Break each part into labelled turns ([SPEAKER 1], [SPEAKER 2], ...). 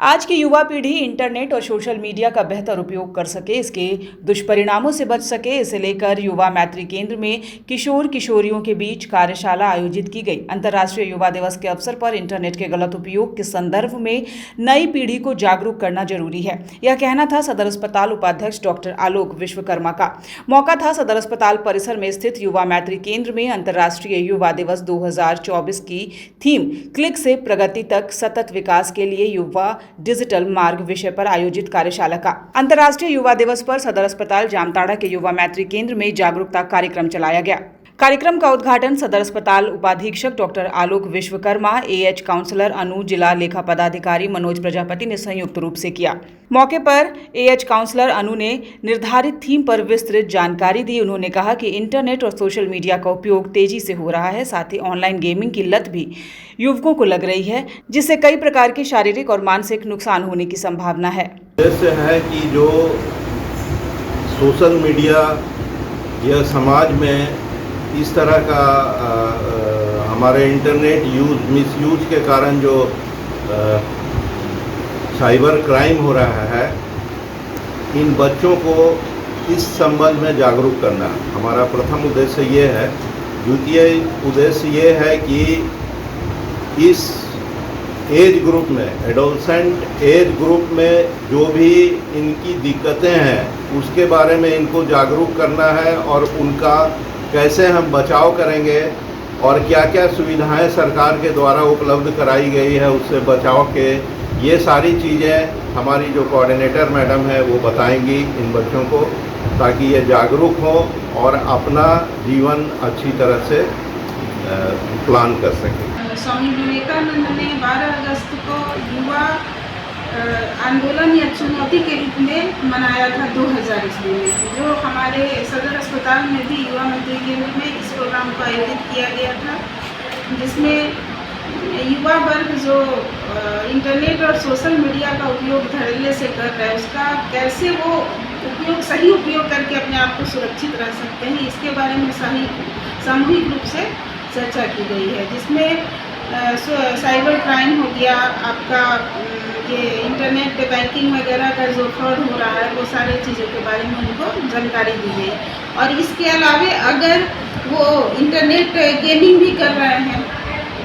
[SPEAKER 1] आज की युवा पीढ़ी इंटरनेट और सोशल मीडिया का बेहतर उपयोग कर सके, इसके दुष्परिणामों से बच सके, इसे लेकर युवा मैत्री केंद्र में किशोर किशोरियों के बीच कार्यशाला आयोजित की गई। अंतर्राष्ट्रीय युवा दिवस के अवसर पर इंटरनेट के गलत उपयोग के संदर्भ में नई पीढ़ी को जागरूक करना जरूरी है, यह कहना था सदर अस्पताल उपाध्यक्ष डॉक्टर आलोक विश्वकर्मा का। मौका था सदर अस्पताल परिसर में स्थित युवा मैत्री केंद्र में अंतर्राष्ट्रीय युवा दिवस 2024 की थीम क्लिक से प्रगति तक सतत विकास के लिए युवा डिजिटल मार्ग विषय पर आयोजित कार्यशाला का। अंतर्राष्ट्रीय युवा दिवस पर सदर अस्पताल जामताड़ा के युवा मैत्री केंद्र में जागरूकता कार्यक्रम चलाया गया। कार्यक्रम का उद्घाटन सदर अस्पताल उपाधीक्षक डॉक्टर आलोक विश्वकर्मा, एएच काउंसलर अनु, जिला लेखा पदाधिकारी मनोज प्रजापति ने संयुक्त रूप से किया। मौके पर एएच काउंसलर अनु ने निर्धारित थीम पर विस्तृत जानकारी दी। उन्होंने कहा कि इंटरनेट और सोशल मीडिया का उपयोग तेजी से हो रहा है, साथ ही ऑनलाइन गेमिंग की लत भी युवकों को लग रही है, जिससे कई प्रकार के शारीरिक और मानसिक नुकसान होने की संभावना है।
[SPEAKER 2] जैसे है कि जो सोशल मीडिया या समाज में इस तरह का हमारे इंटरनेट मिसयूज के कारण जो साइबर क्राइम हो रहा है, इन बच्चों को इस संबंध में जागरूक करना हमारा प्रथम उद्देश्य ये है। द्वितीय उद्देश्य ये है कि इस एज ग्रुप में, एडोलसेंट एज ग्रुप में जो भी इनकी दिक्कतें हैं उसके बारे में इनको जागरूक करना है और उनका कैसे हम बचाव करेंगे और क्या क्या सुविधाएं सरकार के द्वारा उपलब्ध कराई गई है उससे बचाव के, ये सारी चीज़ें हमारी जो कोऑर्डिनेटर मैडम है वो बताएंगी इन बच्चों को, ताकि ये जागरूक हो और अपना जीवन अच्छी तरह से प्लान कर सकें।
[SPEAKER 3] स्वामी विवेकानंद ने 12 अगस्त को युवा आंदोलन या चुनौती के रूप में मनाया था 2000 ईस्वी में, जो हमारे सदर अस्पताल में भी युवा मैत्री केंद्र में इस प्रोग्राम को आयोजित किया गया था, जिसमें युवा वर्ग जो इंटरनेट और सोशल मीडिया का उपयोग धड़ल्ले से कर रहा है, उसका कैसे वो सही उपयोग करके अपने आप को सुरक्षित रख सकते हैं, इसके बारे में सामूहिक रूप से चर्चा की गई है, जिसमें साइबर क्राइम हो गया, आपका ये इंटरनेट बैंकिंग वगैरह का जो फ्रॉड हो रहा है, वो सारी चीज़ों के बारे में उनको जानकारी दी गई। और इसके अलावा अगर वो इंटरनेट गेमिंग भी कर रहे हैं,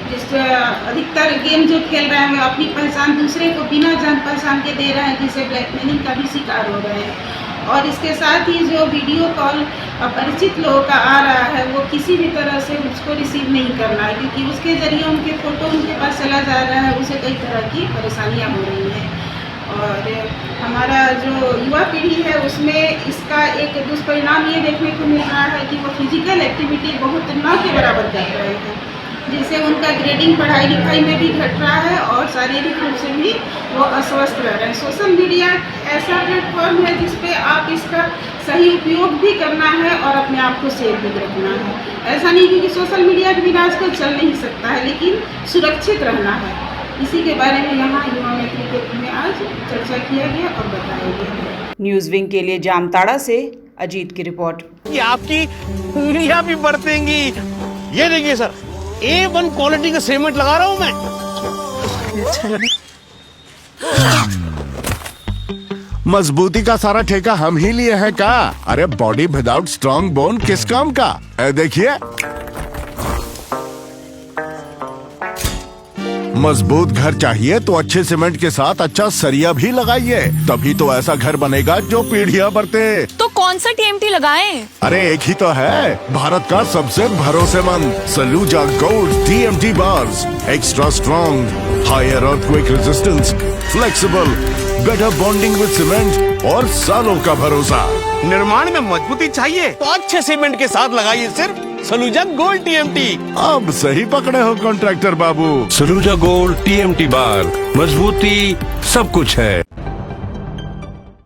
[SPEAKER 3] जिस अधिकतर गेम जो खेल रहे हैं अपनी पहचान दूसरे को बिना जान पहचान के दे रहे हैं, जिससे ब्लैकमेलिंग का भी शिकार हो रहे हैं। और इसके साथ ही जो वीडियो कॉल अपरिचित लोगों का आ रहा है, वो किसी भी तरह से उसको रिसीव नहीं करना है, क्योंकि उसके ज़रिए उनके फ़ोटो उनके पास चला जा रहा है, उसे कई तरह की परेशानियां हो रही हैं। और हमारा जो युवा पीढ़ी है उसमें इसका एक दुष्परिणाम ये देखने को मिल रहा है कि वो फिजिकल एक्टिविटी बहुत न के बराबर कर रहे हैं, जिससे उनका ग्रेडिंग पढ़ाई लिखाई में भी घट रहा है और शारीरिक रूप से भी वो अस्वस्थ रह रहे हैं। सोशल मीडिया ऐसा प्लेटफॉर्म है जिस पे आप इसका सही उपयोग भी करना है और अपने आप को सेफ भी रखना है। ऐसा नहीं क्योंकि सोशल मीडिया के बिना आजकल चल नहीं सकता है, लेकिन सुरक्षित रहना है। इसी के बारे में यहाँ युवा मैत्री केंद्र में आज चर्चा किया गया और बताया गया।
[SPEAKER 1] न्यूज विंग के लिए जामताड़ा से अजीत की रिपोर्ट।
[SPEAKER 4] आपकी उंगलियां भी बरतेंगी। ये देखिए सर, A1 क्वालिटी का सीमेंट लगा रहा हूं मैं।
[SPEAKER 5] मजबूती का सारा ठेका हम ही लिए हैं का? अरे बॉडी विदाउट स्ट्रॉन्ग बोन किस काम का? देखिए, मजबूत घर चाहिए तो अच्छे सीमेंट के साथ अच्छा सरिया भी लगाइए, तभी तो ऐसा घर बनेगा जो पीढ़ियां बरते।
[SPEAKER 6] तो कौन सा टीएमटी लगाएं?
[SPEAKER 5] अरे एक ही तो है, भारत का सबसे भरोसेमंद Saluja gold TMT bars. Extra strong, higher earthquake resistance, flexible, better bonding with cement और सालों का भरोसा।
[SPEAKER 4] निर्माण में मजबूती चाहिए तो अच्छे सीमेंट के साथ लगाइए सिर्फ सलूजा गोल्ड टीएमटी।
[SPEAKER 5] अब सही पकड़े हो कॉन्ट्रैक्टर बाबू।
[SPEAKER 7] सलूजा गोल्ड टीएमटी बार, मजबूती सब कुछ है।